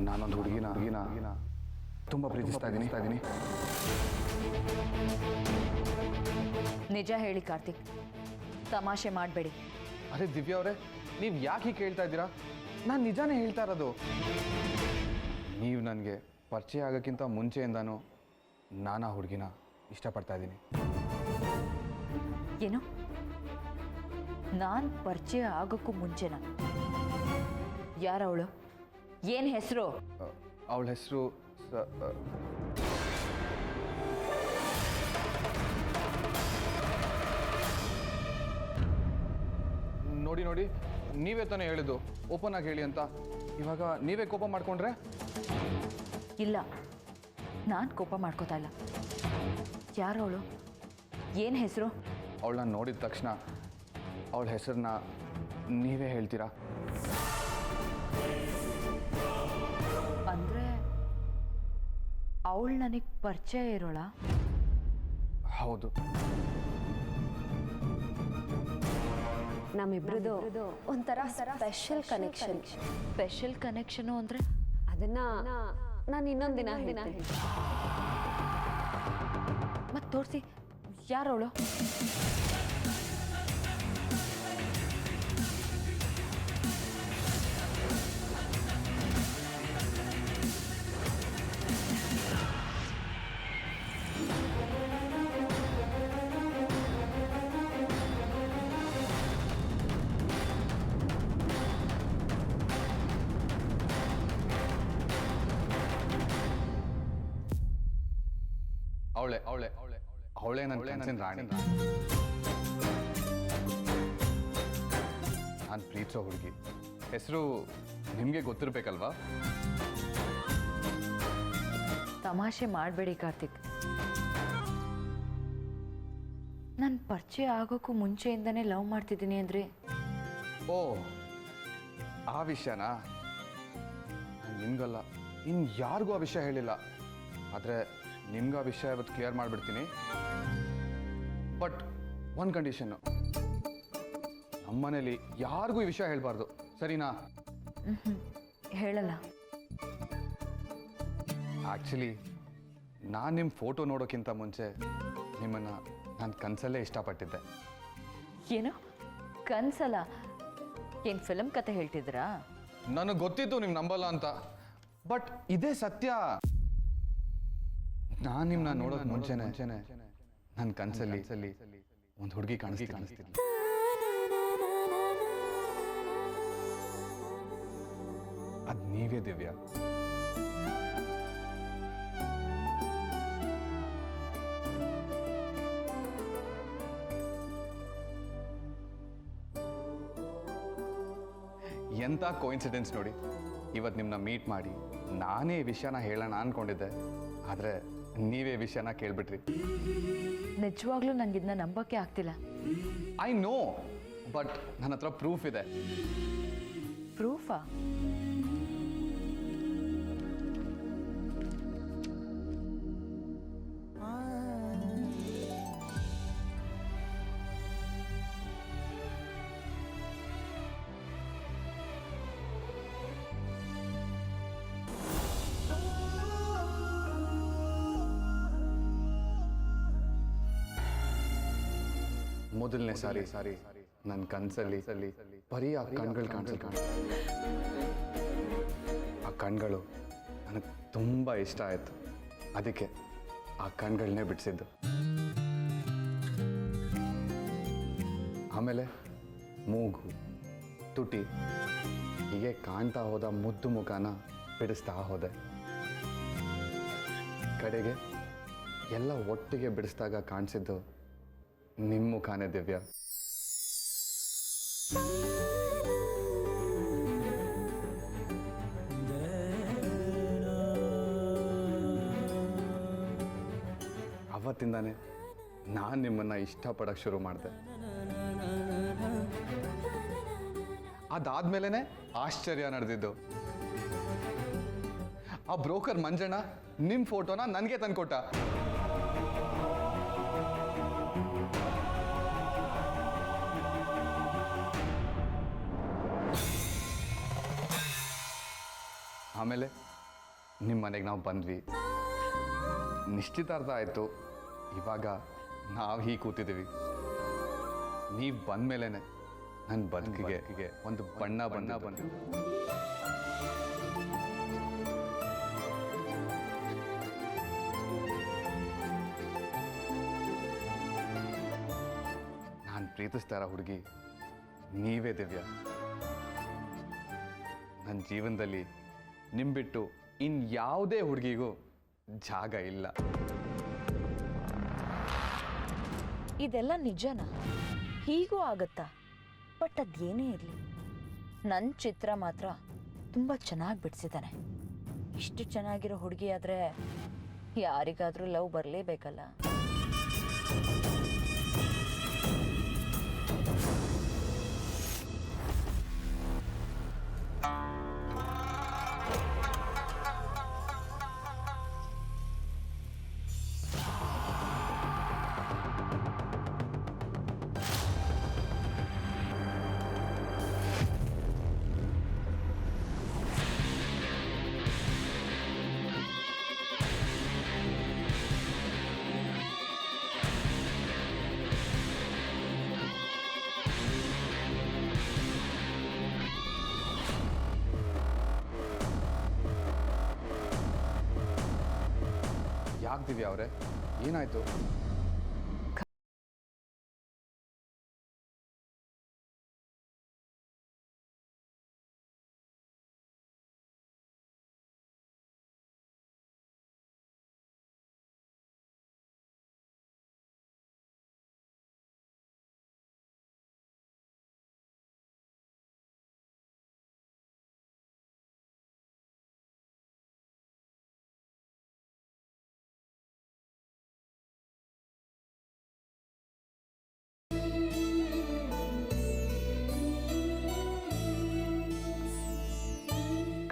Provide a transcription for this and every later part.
ನಾನೊಂದು ಹುಡುಗಿನ ತುಂಬ ಪ್ರೀತಿಸ್ತಾ ಇದ್ದೀನಿ. ನಿಜ ಹೇಳಿ ಕಾರ್ತಿಕ್, ತಮಾಷೆ ಮಾಡಬೇಡಿ. ಅರೆ ದಿವ್ಯಾ ಅವರೇ, ನೀವು ಯಾಕೆ ಹೀಗೆ ಕೇಳ್ತಾ ಇದ್ದೀರಾ? ನಾನು ನಿಜಾನೇ ಹೇಳ್ತಾ ಇರೋದು. ನೀವು ನನಗೆ ಪರಿಚಯ ಆಗೋಕ್ಕಿಂತ ಮುಂಚೆಯಿಂದಾನು ನಾನು ಆ ಹುಡುಗಿನ ಇಷ್ಟಪಡ್ತಾ ಇದ್ದೀನಿ. ಏನು? ನಾನು ಪರಿಚಯ ಆಗೋಕ್ಕೂ ಮುಂಚೆನಾ? ಯಾರವಳು? ಏನು ಹೆಸರು? ಅವಳ ಹೆಸರು ನೋಡಿ ನೀವೇ ತಾನೇ ಹೇಳಿದ್ದು ಓಪನ್ ಆಗಿ ಹೇಳಿ ಅಂತ. ಇವಾಗ ನೀವೇ ಕೋಪ ಮಾಡ್ಕೊಂಡ್ರೆ? ಇಲ್ಲ, ನಾನು ಕೋಪ ಮಾಡ್ಕೋತಾ ಇಲ್ಲ. ಯಾರವಳು? ಏನು ಹೆಸರು? ಅವಳನ್ನ ನೋಡಿದ ತಕ್ಷಣ ಅವಳ ಹೆಸರನ್ನ ನೀವೇ ಹೇಳ್ತೀರಾ? ಅಂದರೆ ಅವಳು ನನಗೆ ಪರಿಚಯ ಇರೋಳ? ಹೌದು. ನಮ್ಮಿಬ್ರದ್ದು ಒಂಥರ ಸ್ಪೆಷಲ್ ಕನೆಕ್ಷನ್. ಸ್ಪೆಷಲ್ ಕನೆಕ್ಷನು ಅಂದರೆ? ಅದನ್ನ ನಾನು ಇನ್ನೊಂದಿನ ಹೇಳ್ತೀನಿ. ಮತ್ತೆ ತೋರಿಸಿ, ಯಾರವಳು? ಅವಳೇ ನನ್ನ ಕನಸಿನ ರಾಣಿ. ನಾನು ಪ್ರೀತಿಸೋ ಹುಡುಗಿ ಹೆಸರು ನಿಮಗೆ ಗೊತ್ತಿರಬೇಕಲ್ವಾ? ತಮಾಷೆ ಮಾಡಬೇಡಿ ಕಾರ್ತಿಕ್. ನಾನು ಪರಿಚಯ ಆಗೋಕ್ಕೂ ಮುಂಚೆಯಿಂದನೇ ಲವ್ ಮಾಡ್ತಿದ್ದೀನಿ ಅಂದರೆ? ಓ, ಆ ವಿಷಯನಾ? ನಿಮ್ಗಲ್ಲ, ಇನ್ನು ಯಾರಿಗೂ ಆ ವಿಷಯ ಹೇಳಿಲ್ಲ. ಆದರೆ ನಿಮ್ಗೆ ಆ ವಿಷಯ ಇವತ್ತು ಕ್ಲಿಯರ್ ಮಾಡಿಬಿಡ್ತೀನಿ. ಬಟ್ ಒಂದು ಕಂಡೀಷನ್ನು, ನಮ್ಮನೇಲಿ ಯಾರಿಗೂ ಈ ವಿಷಯ ಹೇಳಬಾರ್ದು, ಸರಿನಾ? ಹೇಳಲ್ಲ. ಆ್ಯಕ್ಚುಲಿ ನಾನು ನಿಮ್ಮ ಫೋಟೋ ನೋಡೋಕ್ಕಿಂತ ಮುಂಚೆ ನಿಮ್ಮನ್ನು ನಾನು ಕನಸಲ್ಲೇ ಇಷ್ಟಪಟ್ಟಿದ್ದೆ. ಏನು ಕನ್ಸಲ್ಲ? ಏನು ಫಿಲಮ್ ಕತೆ ಹೇಳ್ತಿದ್ರಾ? ನನಗೆ ಗೊತ್ತಿತ್ತು ನೀವು ನಂಬಲ್ಲ ಅಂತ, ಬಟ್ ಇದೇ ಸತ್ಯ. ನಾನು ನಿಮ್ಮನ್ನ ನೋಡೋಕೆ ಮುಂಚೆನೆ ನನ್ನ ಕನಸಲ್ಲಿ ಒಂದು ಹುಡುಗಿ ಕಾಣಿಸ್ತಿದ್ಲು. ಅದು ನೀವೇ ದಿವ್ಯಾ. ಎಂಥ ಕೋಇನ್ಸಿಡೆನ್ಸ್ ನೋಡಿ. ಇವತ್ತು ನಿಮ್ಮನ್ನ ಮೀಟ್ ಮಾಡಿ ನಾನೇ ಈ ವಿಷಯನ ಹೇಳೋಣ ಅಂದ್ಕೊಂಡಿದ್ದೆ, ಆದರೆ ನೀವೇ ವಿಷಯನ ಕೇಳ್ಬಿಟ್ರಿ. ನಿಜವಾಗ್ಲೂ ನನಗೆ ಇದನ್ನ ನಂಬಕ್ಕೆ ಆಗ್ತಿಲ್ಲ. ಐ ನೋ, ಬಟ್ ನನ್ನ ಹತ್ರ ಪ್ರೂಫ್ ಇದೆ. ಪ್ರೂಫಾ? ಮೊದಲನೇ ಸಾರಿ ನನ್ನ ಕನಸಲ್ಲಿ ಬರೀ ಆ ಕಣ್ಗಳು ಕಾಣಿಸ್ತಾ. ಆ ಕಣ್ಗಳು ನನಗೆ ತುಂಬ ಇಷ್ಟ ಆಯಿತು. ಅದಕ್ಕೆ ಆ ಕಣ್ಗಳನ್ನೇ ಬಿಡಿಸಿದ್ದು. ಆಮೇಲೆ ಮೂಗು, ತುಟಿ ಹೀಗೆ ಕಾಣ್ತಾ ಹೋದ ಮುದ್ದು ಮುಖನ ಬಿಡಿಸ್ತಾ ಹೋದೆ. ಕಡೆಗೆ ಎಲ್ಲ ಒಟ್ಟಿಗೆ ಬಿಡಿಸಿದಾಗ ಕಾಣಿಸಿದ್ದು ನಿಮ್ಮ ಮುಖಾನೇ ದಿವ್ಯಾ. ಅವತ್ತಿಂದಾನೆ ನಾನು ನಿಮ್ಮನ್ನು ಇಷ್ಟಪಡೋಕ್ಕೆ ಶುರು ಮಾಡಿದೆ. ಅದಾದ್ಮೇಲೆ ಆಶ್ಚರ್ಯ ನಡೆದಿದ್ದು. ಆ ಬ್ರೋಕರ್ ಮಂಜಣ್ಣ ನಿಮ್ಮ ಫೋಟೋನ ನನಗೆ ತಂದ್ಕೊಟ್ಟ. ಆಮೇಲೆ ನಿಮ್ಮ ಮನೆಗೆ ನಾವು ಬಂದ್ವಿ, ನಿಶ್ಚಿತಾರ್ಥ ಆಯಿತು. ಇವಾಗ ನಾವು ಹೀಗೆ ಕೂತಿದ್ದೀವಿ. ನೀವು ಬಂದಮೇಲೆ ನನ್ನ ಬದುಕಿಗೆ ಒಂದು ಬಣ್ಣ ಬಂತು. ನಾನು ಪ್ರೀತಿಸ್ತಾರ ಹುಡುಗಿ ನೀವೇ ದಿವ್ಯಾ. ನನ್ನ ಜೀವನದಲ್ಲಿ ನಿಮ್ಮ ಬಿಟ್ಟು ಇನ್ಯಾವುದೇ ಹುಡುಗಿಗೂ ಜಾಗ ಇಲ್ಲ. ಇದೆಲ್ಲ ನಿಜನಾ? ಹೀಗೂ ಆಗತ್ತಾ? ಬಟ್ ಅದೇನೇ ಇರಲಿ, ನನ್ನ ಚಿತ್ರ ಮಾತ್ರ ತುಂಬ ಚೆನ್ನಾಗಿ ಬಿಡಿಸಿದ್ದಾನೆ. ಇಷ್ಟು ಚೆನ್ನಾಗಿರೋ ಹುಡುಗಿ ಆದರೆ ಯಾರಿಗಾದರೂ ಲವ್ ಬರಲೇಬೇಕಲ್ಲ. ಯಾಕೆ ದಿವ್ಯಾ ಅವರೇ, ಏನಾಯ್ತು?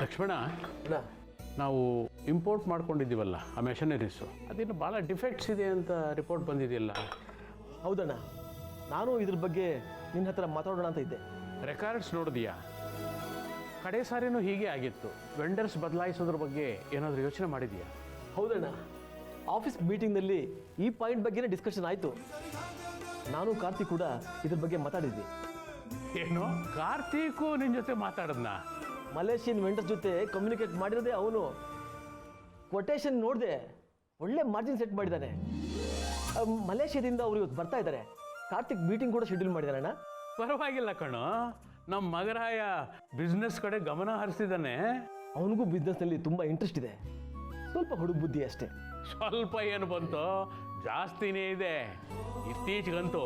ಲಕ್ಷ್ಮಣ, ನಾವು ಇಂಪೋರ್ಟ್ ಮಾಡ್ಕೊಂಡಿದ್ದೀವಲ್ಲ ಆ ಮೆಷನರೀಸು, ಅದೇನು ಭಾಳ ಡಿಫೆಕ್ಟ್ಸ್ ಇದೆ ಅಂತ ರಿಪೋರ್ಟ್ ಬಂದಿದೆಯಲ್ಲ. ಹೌದಣ್ಣ, ನಾನು ಇದ್ರ ಬಗ್ಗೆ ನಿನ್ನ ಹತ್ರ ಮಾತಾಡೋಣ ಅಂತ ಇದ್ದೆ. ರೆಕಾರ್ಡ್ಸ್ ನೋಡಿದೀಯಾ? ಕಡೆ ಸಾರಿನೂ ಹೀಗೆ ಆಗಿತ್ತು. ವೆಂಡರ್ಸ್ ಬದಲಾಯಿಸೋದ್ರ ಬಗ್ಗೆ ಏನಾದರೂ ಯೋಚನೆ ಮಾಡಿದೀಯಾ? ಹೌದಣ್ಣ, ಆಫೀಸ್ ಮೀಟಿಂಗ್ನಲ್ಲಿ ಈ ಪಾಯಿಂಟ್ ಬಗ್ಗೆನೇ ಡಿಸ್ಕಷನ್ ಆಯಿತು. ನಾನು ಕಾರ್ತಿಕ್ ಕೂಡ ಇದ್ರ ಬಗ್ಗೆ ಮಾತಾಡಿದ್ವಿ. ಏನು, ಕಾರ್ತೀಕು ನಿನ್ನ ಜೊತೆ ಮಾತಾಡದ್ನಾ? ಮಲೇಷಿಯನ್ ವೆಂಡರ್ಸ್ ಜೊತೆ ಕಮ್ಯುನಿಕೇಟ್ ಮಾಡಿರೋದೇ ಅವನು. ಕೊಟೇಶನ್ ನೋಡಿದೆ, ಒಳ್ಳೆ ಮಾರ್ಜಿನ್ ಸೆಟ್ ಮಾಡಿದ್ದಾನೆ. ಮಲೇಷ್ಯಾದಿಂದ ಅವರು ಇವತ್ತು ಬರ್ತಾ ಇದ್ದಾರೆ. ಕಾರ್ತಿಕ್ ಮೀಟಿಂಗ್ ಕೂಡ ಶೆಡ್ಯೂಲ್ ಮಾಡಿದಾರಣ್ಣ. ಪರವಾಗಿಲ್ಲ ಕಣೋ, ನಮ್ಮ ಮಗರಾಯ ಬಿಸ್ನೆಸ್ ಕಡೆ ಗಮನ ಹರಿಸಿದ್ದಾನೆ. ಅವನಿಗೂ ಬಿಸ್ನೆಸ್ನಲ್ಲಿ ತುಂಬ ಇಂಟ್ರೆಸ್ಟ್ ಇದೆ. ಸ್ವಲ್ಪ ಹುಡುಗ ಬುದ್ಧಿ ಅಷ್ಟೇ. ಸ್ವಲ್ಪ ಏನು ಬಂತು, ಜಾಸ್ತಿನೇ ಇದೆ. ಇತ್ತೀಚೆಗಂತೂ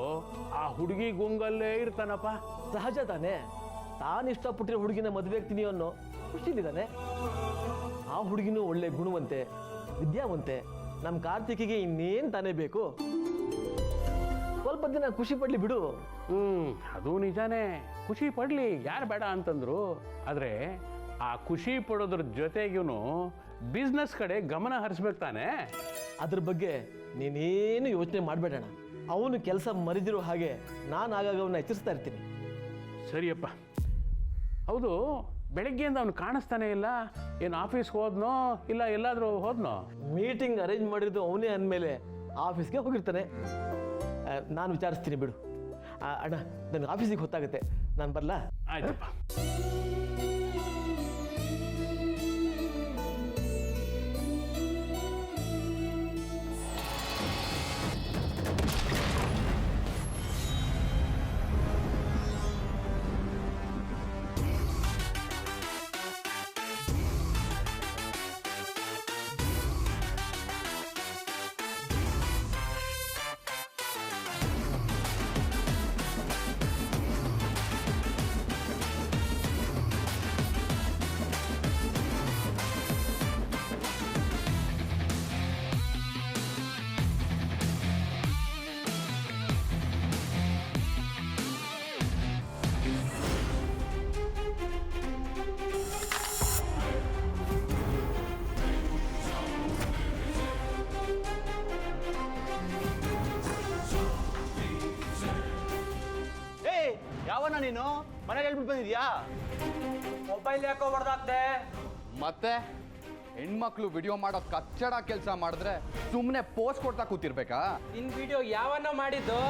ಆ ಹುಡುಗಿ ಗುಂಗಲ್ಲೇ ಇರ್ತಾನಪ್ಪ. ಸಹಜ ತಾನೇ, ತಾನು ಇಷ್ಟಪಟ್ಟಿರೋ ಹುಡುಗಿನ ಮದುವೆ ಆಗ್ತೀನಿ ಅನ್ನೋ ಖುಷಿಲಿದ್ದಾನೆ. ಆ ಹುಡುಗಿನೂ ಒಳ್ಳೆ ಗುಣವಂತೆ, ವಿದ್ಯಾವಂತೆ. ನಮ್ಮ ಕಾರ್ತಿಕಿಗೆ ಇನ್ನೇನು ತಾನೇ ಬೇಕು? ಸ್ವಲ್ಪ ದಿನ ಖುಷಿ ಪಡ್ಲಿ ಬಿಡು. ಅದು ನಿಜಾನೇ, ಖುಷಿ ಪಡ್ಲಿ, ಯಾರು ಬೇಡ ಅಂತಂದ್ರು. ಆದರೆ ಆ ಖುಷಿ ಪಡೋದ್ರ ಜೊತೆಗೂ ಬಿಸ್ನೆಸ್ ಕಡೆ ಗಮನ ಹರಿಸ್ಬೇಕು ತಾನೆ. ಅದ್ರ ಬಗ್ಗೆ ನೀನೇನು ಯೋಚನೆ ಮಾಡಬೇಡಣ. ಅವನು ಕೆಲಸ ಮರಿದಿರೋ ಹಾಗೆ ನಾನು ಆಗಾಗ ಅವನ್ನ ಎಚ್ಚರಿಸ್ತಾ ಇರ್ತೀನಿ. ಸರಿಯಪ್ಪ. ಹೌದು, ಬೆಳಗ್ಗೆಯಿಂದ ಅವನು ಕಾಣಿಸ್ತಾನೆ ಇಲ್ಲ. ಏನು ಆಫೀಸ್ಗೆ ಹೋದ್ನೋ ಇಲ್ಲ ಎಲ್ಲಾದರೂ ಹೋದ್ನೋ? ಮೀಟಿಂಗ್ ಅರೇಂಜ್ ಮಾಡಿರೋದು ಅವನೇ ಅಂದಮೇಲೆ ಆಫೀಸ್ಗೆ ಹೋಗಿರ್ತಾನೆ. ನಾನು ವಿಚಾರಿಸ್ತೀನಿ ಬಿಡು. ಅಣ್ಣ, ನನಗೆ ಆಫೀಸಿಗೆ ಹೊತ್ತಾಗುತ್ತೆ, ನಾನು ಬರಲಾ? ಆಯ್ತಪ್ಪ. ಯಾವನ ನೀನು? ಮನೇಲಿ ಹೇಳ್ಬಿಟ್ಟು ಬಂದಿದ್ಯಾ? ಮೊಬೈಲ್ ಯಾಕೋ ಹೊಡೆದಾಕ್ದೆ? ಮತ್ತೆ ಹೆಣ್ಮಕ್ಳು ವಿಡಿಯೋ ಮಾಡೋ ಕಚ್ಚಡ ಕೆಲಸ ಮಾಡಿದ್ರೆ ಸುಮ್ಮನೆ ಪೋಸ್ಟ್ ಕೊಡ್ತಾ ಕೂತಿರ್ಬೇಕಾ? ನಿನ್ ವಿಡಿಯೋ ಯಾವನ್ನ ಮಾಡಿದ್ದು?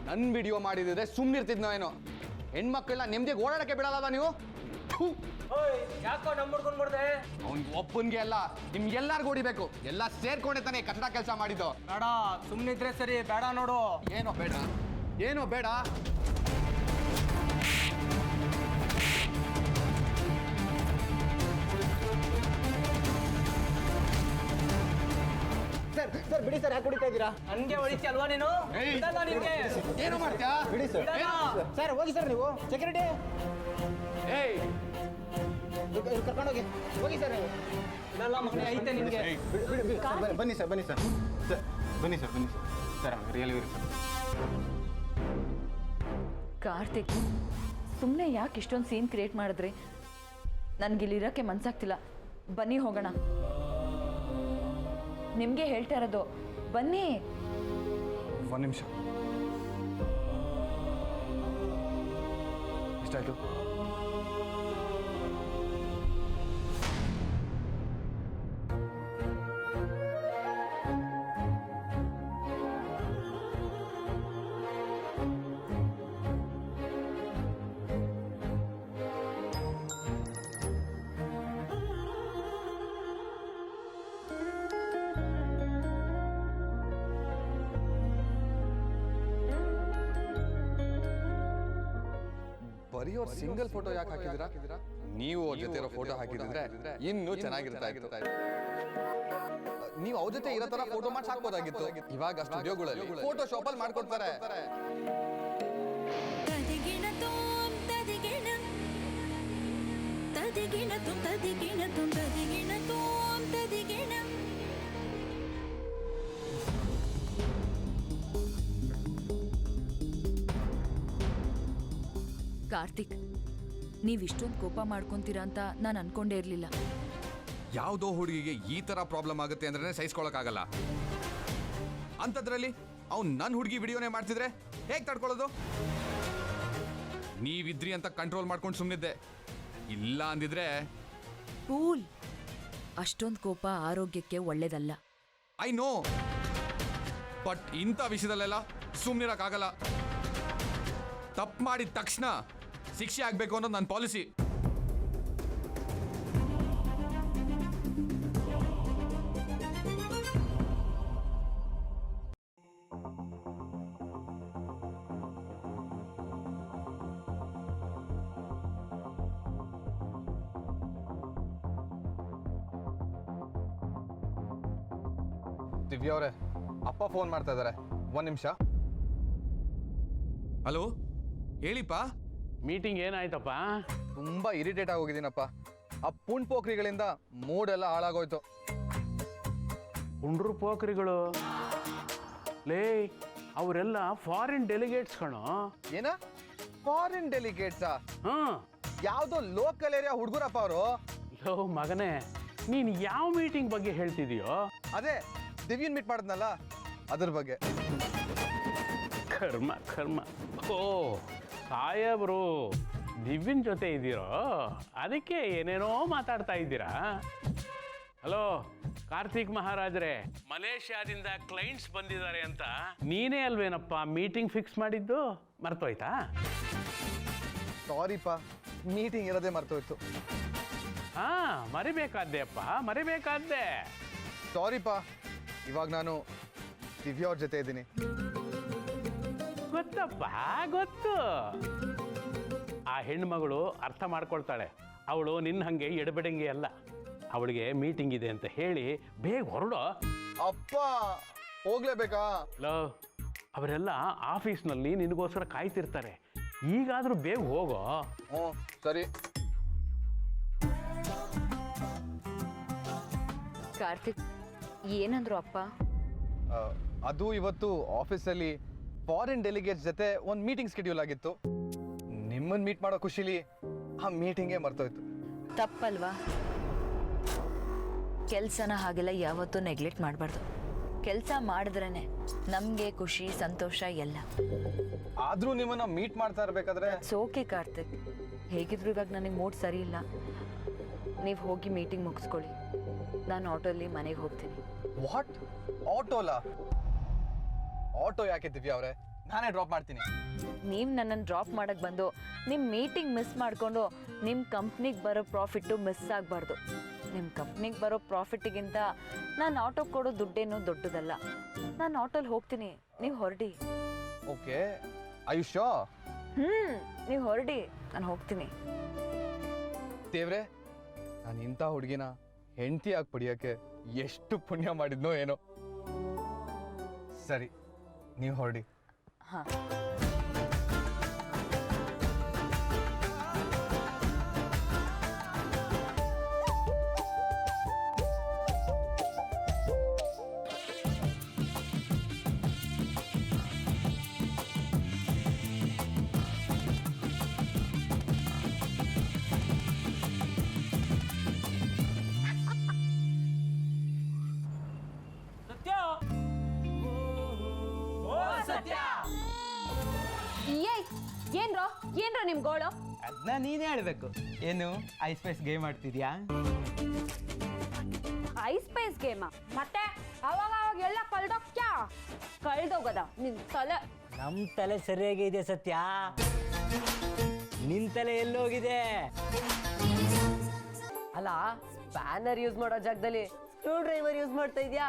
ನನ್ನ ವಿಡಿಯೋ ಮಾಡಿದ್ರೆ ಸುಮ್ಮನಿರ್ತಿದ್ನೋ ಏನೋ. ಹೆಣ್ಮಕ್ಳನ್ನ ನೆಮ್ಮದಿಗೆ ಓಡಾಡಕ್ಕೆ ಬಿಡಲ್ಲ ನೀವು. ಯಾಕೋ ನಮ್ಮ ಹುಡ್ಕೊಂಡ್ ಮಾಡ್ದೆ? ಅವ್ನಿಗೆ ಒಬ್ಬನ್ಗೆ ಅಲ್ಲ, ನಿಮ್ಗೆಲ್ಲಾರ್ಗೂ ಹೊಡಿಬೇಕು. ಎಲ್ಲ ಸೇರ್ಕೊಂಡೆ ತಾನೇ ಕನ್ನಡ ಕೆಲಸ ಮಾಡಿದ್ದು. ಬೇಡ, ಸುಮ್ಮನಿದ್ರೆ ಸರಿ, ಬೇಡ ನೋಡು. ಏನೋ ಬೇಡ, ಏನೋ ಬೇಡ. ಸರ್ ಬಿಡಿ ಸರ್, ಯಾಕೆ ಕುಡಿತಾ ಇದ್ದೀರಾ? ಹಂಗೆ ಹೊಡಿತಿ ಅಲ್ವಾ ನೀನು? ಏಯ್! ಬಿಡಲ್ಲ ನಿನ್ಗೆ. ಏನೋ ಮಾಡ್ತೀಯಾ? ಬಿಡಿ ಸರ್. ಬಿಡಲ್ಲ. ಸರ್ ಹೋಗಿ ಸರ್, ನೀವು ಸೆಕ್ಯೂರಿಟಿ ಏಯ್ ಕರ್ಕೊಂಡೋಗಿ ಹೋಗಿ ಸರ್ ನೀವು. ಬಿಡಲ್ಲ ಮಗನೇ, ಐತೆ ನಿನ್ಗೆ. ಬನ್ನಿ ಸರ್ ಬನ್ನಿ ಸರ್ ಬನ್ನಿ sir sir really very sir. Karthik, ಸುಮ್ಮನೆ ಯಾಕೆ ಇಷ್ಟೊಂದು ಸೀನ್ ಕ್ರಿಯೇಟ್ ಮಾಡಿದ್ರಿ? ನನಗಿಲ್ಲಿರೋಕ್ಕೆ ಮನ್ಸಾಗ್ತಿಲ್ಲ. ಬನ್ನಿ ಹೋಗೋಣ. ನಿಮಗೆ ಹೇಳ್ತಾ ಇರೋದು, ಬನ್ನಿ. ಒಂದು ನಿಮಿಷ. ಎಷ್ಟಾಯ್ತು? ಬರೀ ಅವ್ರ ಸಿಂಗಲ್ ಫೋಟೋ ಯಾಕೆ ಹಾಕಿದಿರಾ? ನೀವು ಅವ್ರ ಜೊತೆ ಇರೋ ಫೋಟೋ ಹಾಕಿದ್ರೆ ಇನ್ನೂ ಚೆನ್ನಾಗಿರ್ತಾ ಇತ್ತು. ನೀವು ಅವ್ರ ಜೊತೆ ಇರೋ ತರ ಫೋಟೋ ಮಾಡಿ ಹಾಕ್ಬೋದಾಗಿತ್ತು. ಇವಾಗ ಸ್ಟುಡಿಯೋಗಳಲ್ಲಿ ಫೋಟೋ ಶಾಪ್ ಅಲ್ಲಿ ಮಾಡ್ಕೊಡ್ತಾರೆ. ಕಾರ್ತಿಕ್, ನೀವು ಇಷ್ಟೊಂದು ಕೋಪ ಮಾಡ್ಕೊಂತೀರಾ ಅಂತ ನಾನು ಅನ್ಕೊಂಡೇ ಇರಲಿಲ್ಲ. ಯಾವುದೋ ಹುಡುಗಿಗೆ ಈ ತರ ಪ್ರಾಬ್ಲಮ್ ಆಗುತ್ತೆ ಅಂದ್ರೆ ಸಹಿಸ್ಕೊಳಕ್ಕಾಗಲ್ಲ. ಅಂಥದ್ರಲ್ಲಿ ಅವ್ನು ನನ್ನ ಹುಡುಗಿ ವಿಡಿಯೋನೇ ಮಾಡ್ತಿದ್ರೆ ಹೇಗೆ ತಡ್ಕೊಳ್ಳೋದು? ನೀವಿದ್ರಿ ಅಂತ ಕಂಟ್ರೋಲ್ ಮಾಡ್ಕೊಂಡು ಸುಮ್ಮನಿದ್ದೆ. ಇಲ್ಲ ಅಂದಿದ್ರೆ ಕೂಲ್. ಅಷ್ಟೊಂದು ಕೋಪ ಆರೋಗ್ಯಕ್ಕೆ ಒಳ್ಳೇದಲ್ಲ. ಐ ನೋ, ಬಟ್ ಇಂಥ ವಿಷಯದಲ್ಲೆಲ್ಲ ಸುಮ್ಮನಿರಕ್ಕಾಗಲ್ಲ. ತಪ್ಪು ಮಾಡಿದ ತಕ್ಷಣ ಶಿಕ್ಷೆ ಆಗಬೇಕು ಅನ್ನೋದು ನನ್ನ ಪಾಲಿಸಿ. ದಿವ್ಯಾ ಅವರೇ, ಅಪ್ಪ ಫೋನ್ ಮಾಡ್ತಾ ಇದ್ದಾರೆ. ಒಂದು ನಿಮಿಷ. ಹಲೋ, ಹೇಳಿಪ್ಪ. ಮೀಟಿಂಗ್ ಏನಾಯ್ತಪ್ಪ? ತುಂಬಾ ಇರಿಟೇಟ್ ಆಗಿ ಹೋಗಿದ್ದೀನಪ್ಪ. ಆ ಪುಂಡ್ ಪೋಖ್ರಿಗಳಿಂದ ಮೂಡ್ ಎಲ್ಲ ಹಾಳಾಗೋಯ್ತು. ಪುಂಡ್ರು ಪೋಖ್ರಿಗಳು? ಲೇ, ಅವರೆಲ್ಲ ಫಾರಿನ್ ಡೆಲಿಗೇಟ್ಸ್ ಕಣೋ. ಏನ ಫಾರಿನ್ ಡೆಲಿಗೇಟ್ಸಾ? ಹಾಂ. ಯಾವುದೋ ಲೋಕಲ್ ಏರಿಯಾ ಹುಡುಗರಪ್ಪ ಅವರು. ಲೋ ಮಗನೇ, ನೀನು ಯಾವ ಮೀಟಿಂಗ್ ಬಗ್ಗೆ ಹೇಳ್ತಿದೀಯೋ? ಅದೇ ದಿವ್ಯನ್ ಮೀಟ್ ಮಾಡಿದ್ನಲ್ಲ, ಅದ್ರ ಬಗ್ಗೆ. ಕರ್ಮ ಕರ್ಮ. ಓ ಸಾಯಬ್ರು ದಿವ್ಯನ್ ಜೊತೆ ಇದ್ದೀರೋ, ಅದಕ್ಕೆ ಏನೇನೋ ಮಾತಾಡ್ತಾ ಇದ್ದೀರಾ. ಹಲೋ ಕಾರ್ತಿಕ್ ಮಹಾರಾಜ್ರೆ, ಮಲೇಷ್ಯಾದಿಂದ ಕ್ಲೈಂಟ್ಸ್ ಬಂದಿದ್ದಾರೆ ಅಂತ ನೀನೇ ಅಲ್ವೇನಪ್ಪ ಮೀಟಿಂಗ್ ಫಿಕ್ಸ್ ಮಾಡಿದ್ದು? ಮರ್ತೋಯ್ತಾ? ಸಾರಿಪ್ಪ, ಮೀಟಿಂಗ್ ಇರೋದೇ ಮರ್ತೋಯ್ತು. ಹಾ, ಮರಿಬೇಕಾದ್ದೆ ಅಪ್ಪ, ಮರಿಬೇಕಾದ್ದೆ. ಸಾರಿಪ್ಪ, ಇವಾಗ ನಾನು ದಿವ್ಯಾ ಅವ್ರ ಜೊತೆ ಇದ್ದೀನಿ. ಗೊತ್ತಪ್ಪ, ಗೊತ್ತು. ಆ ಹೆಣ್ಮಗಳು ಅರ್ಥ ಮಾಡ್ಕೊಳ್ತಾಳೆ. ಅವಳು ನಿನ್ನ ಹಂಗೆ ಎಡಬೆಡಂಗೆ ಅಲ್ಲ. ಅವಳಿಗೆ ಮೀಟಿಂಗ್ ಇದೆ ಅಂತ ಹೇಳಿ ಬೇಗ ಹೊರಡೋ. ಅಪ್ಪ, ಹೋಗ್ಲೇಬೇಕಾ? ಲೋ, ಅವರೆಲ್ಲ ಆಫೀಸ್ನಲ್ಲಿ ನಿನಗೋಸ್ಕರ ಕಾಯ್ತಿರ್ತಾರೆ. ಈಗಾದರೂ ಬೇಗ ಹೋಗೋ. ಹ್ಞೂ ಸರಿ. ಕಾರ್ತಿಕ್, ಏನಂದ್ರು ಅಪ್ಪ? ಅದು ಇವತ್ತು ಆಫೀಸಲ್ಲಿ ಫಾರಿನ್ ಡೆಲಿಗೇಟ್ಸ್ ಜೊತೆ ಒಂದು ಮೀಟಿಂಗ್ ಸ್ಕೆಡ್ಯೂಲ್ ಆಗಿತ್ತು. ನಿಮ್ಮನ್ನು ಮೀಟ್ ಮಾಡೋ ಖುಷಿಲಿ ಆ ಮೀಟಿಂಗೇ ಮರ್ತೋಯ್ತು. ತಪ್ಪಲ್ವಾ? ಕೆಲಸನ ಹಾಗೆಲ್ಲ ಯಾವತ್ತೂ ನೆಗ್ಲೆಕ್ಟ್ ಮಾಡಬಾರ್ದು. ಕೆಲಸ ಮಾಡಿದ್ರೇ ನಮಗೆ ಖುಷಿ ಸಂತೋಷ ಎಲ್ಲ. ಆದರೂ ನಿಮ್ಮನ್ನ ಮೀಟ್ ಮಾಡ್ತಾ ಇರಬೇಕಾದ್ರೆ ಸೋಕೆ ಕಾರ್ತಿಕ್, ಹೇಗಿದ್ರು ಇವಾಗ ನನಗೆ ಮೂಡ್ ಸರಿ ಇಲ್ಲ. ನೀವು ಹೋಗಿ ಮೀಟಿಂಗ್ ಮುಗಿಸ್ಕೊಳ್ಳಿ, ನಾನು ಆಟೋಲ್ಲಿ ಮನೆಗೆ ಹೋಗ್ತೀನಿ. ವಾಟ್? ಆಟೋಲಾ? ಆಟೋ ಯಾಕೆ ದಿವ್ಯಾ ಅವರೇ, ನಾನೇ ಡ್ರಾಪ್ ಮಾಡ್ತೀನಿ. ನೀವು ನನ್ನನ್ನು ಡ್ರಾಪ್ ಮಾಡಕ್ಕೆ ಬಂದು ನಿಮ್ಮ ಮೀಟಿಂಗ್ ಮಿಸ್ ಮಾಡಿಕೊಂಡು ನಿಮ್ಮ ಕಂಪ್ನಿಗೆ ಬರೋ ಪ್ರಾಫಿಟ್ಟು ಮಿಸ್ ಆಗಬಾರ್ದು. ನಿಮ್ಮ ಕಂಪ್ನಿಗೆ ಬರೋ ಪ್ರಾಫಿಟ್ಟಿಗಿಂತ ನಾನು ಆಟೋ ಕೊಡೋ ದುಡ್ಡೇನೂ ದೊಡ್ಡದಲ್ಲ. ನಾನು ಆಟೋಲ್ಲಿ ಹೋಗ್ತೀನಿ, ನೀವು ಹೊರಡಿ. ಓಕೆ, ಆಯುಷ್ಯೋ? ನೀವು ಹೊರಡಿ, ನಾನು ಹೋಗ್ತೀನಿ. ದೇವ್ರೆ, ನಾನು ಇಂಥ ಹುಡುಗಿನ ಹೆಂಡತಿಯಾಗಿ ಪಡಿಯೋಕ್ಕೆ ಎಷ್ಟು ಪುಣ್ಯ ಮಾಡಿದ್ನೋ ಏನೋ. ಸರಿ, ನೀವು ಹೊರಡಿ. ಹಾಂ. ಏನ್ರೋ ನಿಮ್ ಗೋಳು? ಅದನ್ನ ನೀನೇ ಹೇಳ್ಬೇಕು. ಏನು ಐಸ್ ಪೈಸ್ ಗೇಮ್ ಆಡ್ತಿದ್ಯಾ? Ice space game? ಮತ್ತೆ ಅವಾಗ ಎಲ್ಲ ಕಳ್ದೋಗದ ನಿನ್ ತಲೆ? ನಮ್ ತಲೆ ಸರಿಯಾಗಿದೆ ಸತ್ಯ, ನಿನ್ ತಲೆ ಎಲ್ಲೋಗಿದೆ? ಅಲ್ಲ, ಸ್ಪ್ಯಾನರ್ ಯೂಸ್ ಮಾಡೋ ಜಾಗದಲ್ಲಿ ಸ್ಕ್ರೂ ಡ್ರೈವರ್ ಯೂಸ್ ಮಾಡ್ತಾ ಇದ್ಯಾ?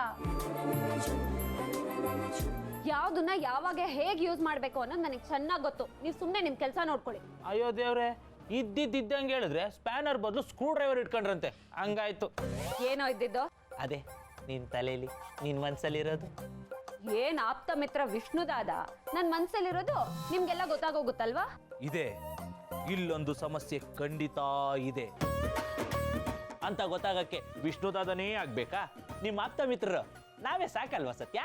ಯಾವ್ದನ್ನ ಯಾವಾಗ ಹೇಗ್ ಯೂಸ್ ಮಾಡ್ಬೇಕು ಅನ್ನೋದು ನನಗೆ ಚೆನ್ನಾಗಿ ಗೊತ್ತು. ನೀವು ಸುಮ್ಮನೆ ನಿಮ್ ಕೆಲಸ ನೋಡ್ಕೊಳ್ಳಿ. ಅಯ್ಯೋ ದೇವ್ರೆ, ಇದ್ದಿದ್ದಂಗೆ ಹೇಳಿದ್ರೆ ಸ್ಪ್ಯಾನರ್ ಬದಲು ಸ್ಕ್ರೂ ಡ್ರೈವರ್ ಇಟ್ಕೊಂಡ್ರಂತೆ, ಹಂಗಾಯ್ತು. ಏನೋ ಇದ್ದಿದ್ದು? ಅದೇ ನಿನ್ ತಲೆಯಲ್ಲಿ, ನಿನ್ ಮನ್ಸಲ್ಲಿರೋದು. ಏನ್ ಆಪ್ತ ಮಿತ್ರ ವಿಷ್ಣುದಾದ ನನ್ ಮನ್ಸಲ್ಲಿರೋದು ನಿಮ್ಗೆಲ್ಲ ಗೊತ್ತಾಗೋಗುತ್ತಲ್ವಾ? ಇದೆ, ಇಲ್ಲೊಂದು ಸಮಸ್ಯೆ ಖಂಡಿತ ಇದೆ ಅಂತ ಗೊತ್ತಾಗಕ್ಕೆ ವಿಷ್ಣುದಾದನೇ ಆಗ್ಬೇಕಾ? ನಿಮ್ಮ ಆಪ್ತ ಮಿತ್ರರು ನಾವೇ ಸಾಕಲ್ವಾ ಸತ್ಯ?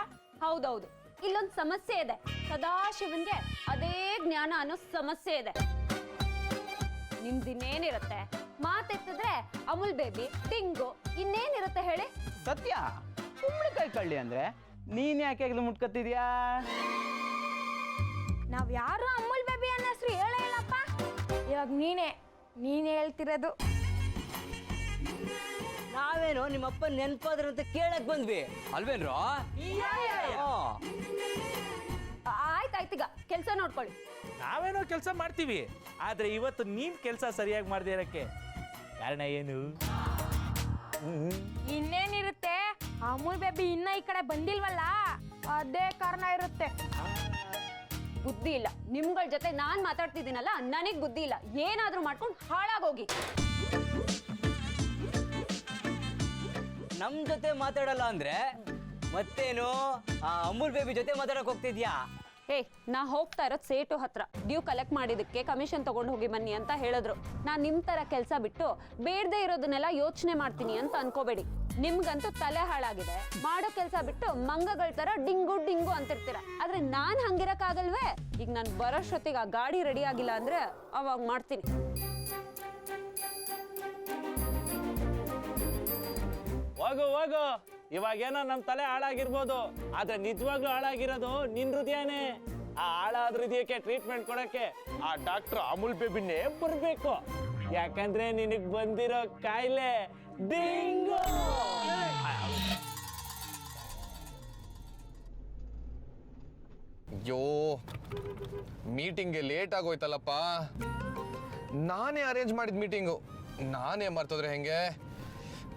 ಹೌದೌದು, ಇಲ್ಲೊಂದು ಸಮಸ್ಯೆ ಇದೆ. ಸದಾಶಿವನ್ಗೆ ಅದೇ ಜ್ಞಾನ ಅನ್ನೋ ಸಮಸ್ಯೆ ಇದೆ. ನಿಮ್ದಿನ್ನೇನಿರುತ್ತೆ? ಮಾತೆತ್ತಿದ್ರೆ ಅಮೂಲ್ ಬೇಬಿ, ಟಿಂಗು, ಇನ್ನೇನಿರುತ್ತೆ ಹೇಳಿ? ಸತ್ಯ, ಕುಂಬಳಕಾಯಿ ಕಳ್ಳಿ ಅಂದ್ರೆ ನೀನ್ ಯಾಕೆ ಮುಟ್ಕತ್ತಿದ್ಯಾ? ನಾವ್ ಯಾರು ಅಮೂಲ್ ಬೇಬಿ ಅನ್ನೋ ಹೆಸರು ಹೇಳೇ ಇಲ್ಲಪ್ಪ. ಇವಾಗ ನೀನೇ ಹೇಳ್ತಿರೋದು. ನಾವೇನೋ ನಿಮ್ಮಪ್ಪ ನೆನ್ಪಾದ್ರ ಅಂತ ಕೇಳಕ್ ಬಂದ್ವಿ ಅಲ್ವೇನ್ರೋ? ಆಯ್ತಾಯ್ತೀಗ ಕೆಲಸ ನೋಡ್ಕೊಳ್ಳಿ. ನಾವೇನೋ ಕೆಲಸ ಮಾಡ್ತೀವಿ, ಆದ್ರೆ ಇವತ್ತು ನೀನ್ ಕೆಲಸ ಸರಿಯಾಗಿ ಮಾಡದೇ ಇರಕ್ಕೆ ಕಾರಣ ಏನು? ಇನ್ನೇನಿರುತ್ತೆ, ಅಮೂಲ್ ಬೇಬಿ ಇನ್ನ ಈ ಕಡೆ ಬಂದಿಲ್ವಲ್ಲ, ಅದೇ ಕಾರಣ ಇರುತ್ತೆ. ಬುದ್ಧಿ ಇಲ್ಲ ನಿಮ್ಗಳ ಜೊತೆ ನಾನ್ ಮಾತಾಡ್ತಿದ್ದೀನಲ್ಲ, ನನಗ್ ಬುದ್ಧಿ ಇಲ್ಲ. ಏನಾದ್ರೂ ಮಾಡ್ಕೊಂಡು ಹಾಳಾಗೋಗಿ. ನಮ್ ಜೊತೆ ಮಾತಾಡಲ್ಲ ಅಂದ್ರೆ ಮತ್ತೇನು ಆ ಅಮೂಲ್ ಬೇಬಿ ಜೊತೆ ಮಾತಾಡಕ್ ಹೋಗ್ತಿದ್ಯಾ? ನಾ ಹೋಗ್ತಾ ಇರೋದ್ ಸೇಟು ಹತ್ರ ಡ್ಯೂ ಕಲೆಕ್ಟ್ ಮಾಡಿದಕ್ಕೆ ಕಮಿಷನ್ ತಗೊಂಡು ಹೋಗಿ ಬನ್ನಿ ಅಂತ ಹೇಳಿದ್ರು. ನಾನ್ ನಿಮ್ ತರ ಕೆಲ್ಸ ಬಿಟ್ಟು ಬೇಡದೆ ಇರೋದನ್ನೆಲ್ಲ ಯೋಚನೆ ಮಾಡ್ತೀನಿ ಅಂತ ಅನ್ಕೋಬೇಡಿ. ನಿಮ್ಗಂತೂ ತಲೆ ಹಾಳಾಗಿದೆ. ಮಾಡೋ ಕೆಲ್ಸ ಬಿಟ್ಟು ಮಂಗಗಳ ತರ ಡಿಂಗು ಡಿಂಗು ಅಂತಿರ್ತೀರ. ಆದ್ರೆ ನಾನ್ ಹಂಗಿರಕ್ಕಾಗಲ್ವೇ? ಈಗ ನಾನ್ ಬರೋಷ್ಟೊತ್ತಿಗೆ ಆ ಗಾಡಿ ರೆಡಿ ಆಗಿಲ್ಲ ಅಂದ್ರೆ ಅವಾಗ ಮಾಡ್ತೀನಿ. ಹೋಗು, ಇವಾಗೇನೋ ನಮ್ ತಲೆ ಹಾಳಾಗಿರ್ಬೋದು, ಆದ್ರೆ ನಿಜವಾಗ್ಲೂ ಹಾಳಾಗಿರೋದು ನಿನ್ ಹೃದಯನೇ. ಆ ಹಾಳಾದ ಹೃದಯಕ್ಕೆ ಟ್ರೀಟ್ಮೆಂಟ್ ಕೊಡಕ್ಕೆ ಆ ಡಾಕ್ಟರ್ ಅಮೂಲ್ ಬೇಬಿನೇ ಬರ್ಬೇಕು. ಯಾಕಂದ್ರೆ ನಿನಗ್ ಬಂದಿರೋ ಕಾಯಿಲೆ ಡಿಂಗು. ಅಯ್ಯೋ, ಮೀಟಿಂಗ್ಗೆ ಲೇಟ್ ಆಗೋಯ್ತಲ್ಲಪ್ಪ. ನಾನೇ ಅರೇಂಜ್ ಮಾಡಿದ ಮೀಟಿಂಗು, ನಾನೇ ಮರ್ತೋದ್ರೆ ಹೆಂಗೆ?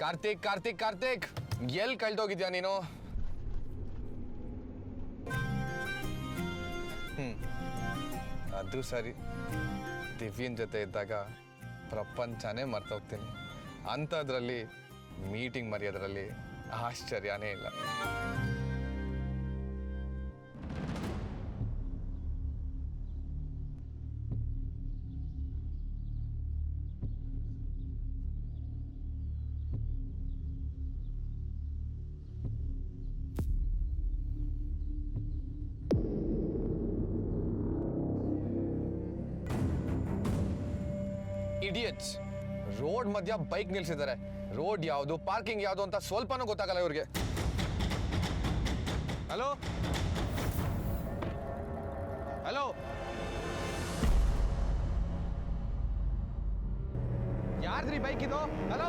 ಕಾರ್ತಿಕ್ ಕಾರ್ತಿಕ್ ಕಾರ್ತಿಕ್, ಎಲ್ಲಿ ಕಳ್ದೋಗಿದ್ಯಾ ನೀನು? ಅದು ಸರಿ, ದಿವ್ಯನ್ ಜೊತೆ ಇದ್ದಾಗ ಪ್ರಪಂಚನೇ ಮರ್ತೋಗ್ತೀನಿ. ಅಂಥದ್ರಲ್ಲಿ ಮೀಟಿಂಗ್ ಮರೆಯೋದ್ರಲ್ಲಿ ಆಶ್ಚರ್ಯನೇ ಇಲ್ಲ. ಇಡಿಯಟ್ಸ್, ರೋಡ್ ಮಧ್ಯ ಬೈಕ್ ನಿಲ್ಸಿದ್ದಾರೆ. ರೋಡ್ ಯಾವುದು, ಪಾರ್ಕಿಂಗ್ ಯಾವುದು ಅಂತ ಸ್ವಲ್ಪನೂ ಗೊತ್ತಾಗಲ್ಲ ಇವ್ರಿಗೆ. ಹಲೋ ಹಲೋ, ಯಾರ್ದ್ರಿ ಬೈಕ್ ಇದು? ಹಲೋ